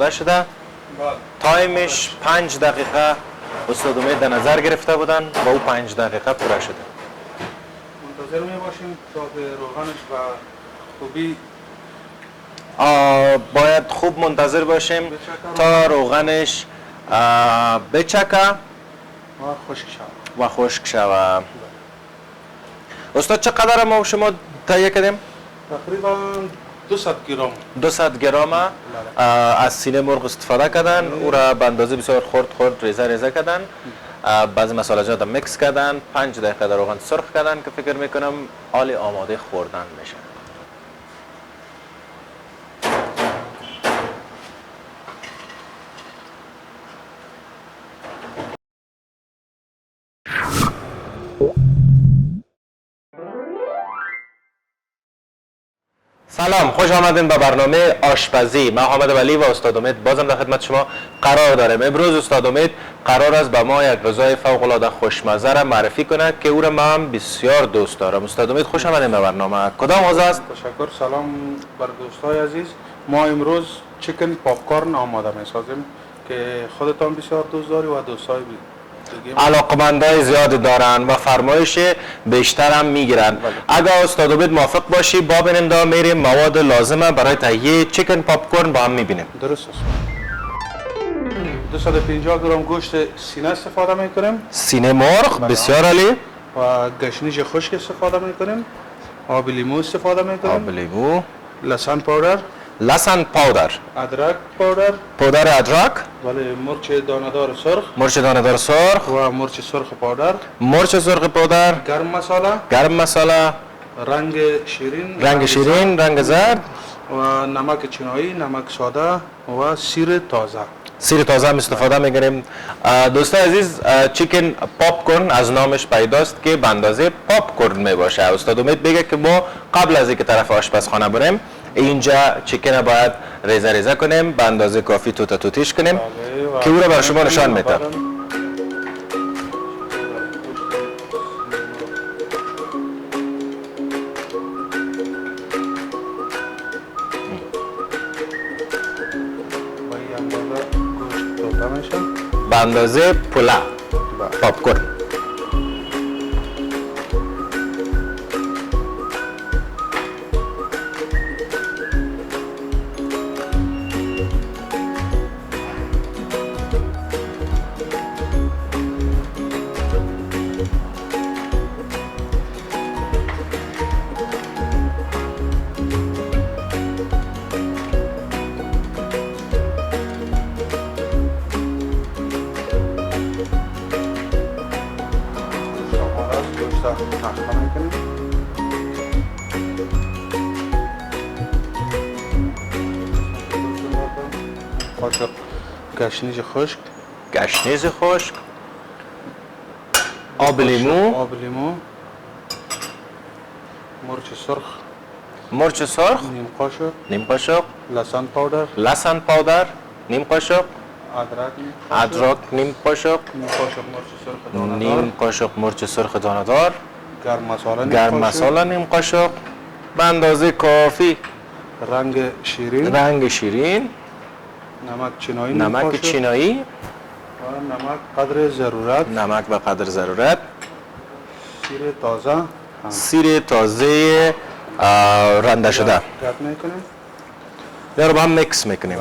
شده تایمش 5 دقیقه استاد امید در نظر گرفته بودن با او 5 دقیقه پوره شده. منتظر می باشیم تا به روغنش و خوبی باید خوب منتظر باشیم تا روغنش بچکه و خشک شود و خشک شود. استاد چقدر ما شما تهیه کردیم؟ تقریبا 200 گرم 200 گرم از سینه مرغ استفاده کردن. او را به اندازه بسیار خرد ریزه کردن. بعضی مسالجات میکس کردن. 5 دقیقه در روغن سرخ کردن که فکر میکنم حال آماده خوردن میشه. سلام، خوش آمدین به برنامه آشپزی. من حامد ولی و استاد امید بازم در خدمت شما قرار داریم. امروز استاد امید قرار است به ما یک غذای فوق العاده خوشمزه را معرفی کنه که او را من بسیار دوست دارم. استاد امید خوش آمدین به برنامه. کدام غذا است؟ تشکر. سلام بر دوستای عزیز. ما امروز چیکن پاپ کورن آماده می‌سازیم که خودتان بسیار دوست داری و دوستای علاقمندای زیاد دارن و فرمایش بیشتر هم میگیرن. اگر استاد امید موافق باشی با ببینیم دا میریم مواد لازمه برای تهیه چیکن پاپ کورن با هم میبینیم. درست است. 250 گرم گوشت سینه استفاده میکنیم. سینه مرغ بسیار عالی. و گشنیج خشک استفاده میکنیم. آب لیمو استفاده میکنیم. آب لیمو، لسان پاودر، لسان پاودر، ادرک پاودر، پودر ادرک، ولی مرچ دانه‌دار سرخ، مرچ دانه‌دار سرخ و مرچ سرخ پاودر، مرچ سرخ پودر، گرم مساله، رنگ شیرین، رنگ زرد و نمک چینایی، نمک ساده و سیر تازه. سیر تازه هم استفاده میگیریم. دوستان عزیز، چیکن پاپ کورن از نامش پیداست که به اندازه پاپ کورن می باشه. استاد امید بگه که ما قبل از اینکه طرف آشپزخانه بریم اینجا چیکن باید ریزه کنیم، به اندازه کافی توتیش کنیم که او را بر شما نشان میده. به اندازه پلا پاپ کورن. قاشق گشنیج خشک، آب لیمو، مرچ سرخ، نیم قاشق، لسان پاودر، نیم قاشق، ادرک نیم قاشق، نیم قاشق مرچ سرخ دانه‌دار، گرم مساله نیم قاشق، به اندازه کافی رنگ شیرین، نمک چینایی و نمک به قدر ضرورت، سیر تازه رنده شده. یا رو با هم میکس میکنیم.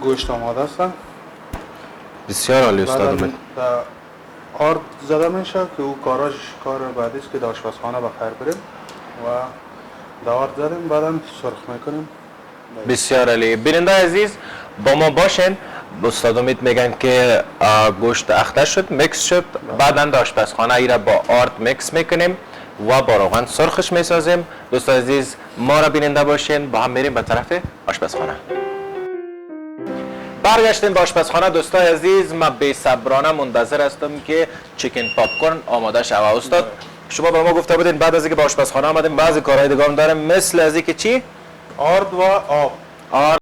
گوشت آماده است. بسیار عالی استاد امید. آرد زده میشه که او کار بعدی است که در آشپزخانه به خیر بریم و در آرد زدیم بعدم سرخ میکنیم. بسیار عالی. بیننده عزیز با ما باشین. استاد امید میگن که گوشت اخته شد، میکس شد، بعدا در آشپزخانه ای را با آرد میکس میکنیم و با روغن سرخش میسازیم. دوستان عزیز ما را بیننده باشین، با هم میریم به طرف آشپزخانه. برگشتیم به آشپزخانه. دوستان عزیز ما بی صبرانه منتظر هستم که چیکن پاپ کورن آماده شود. استاد شما به ما گفته بودین بعد از اینکه به آشپزخانه آمدیم بعضی کارهای دیگه هم داریم، مثل از اینکه چی؟ آرد و آب. آرد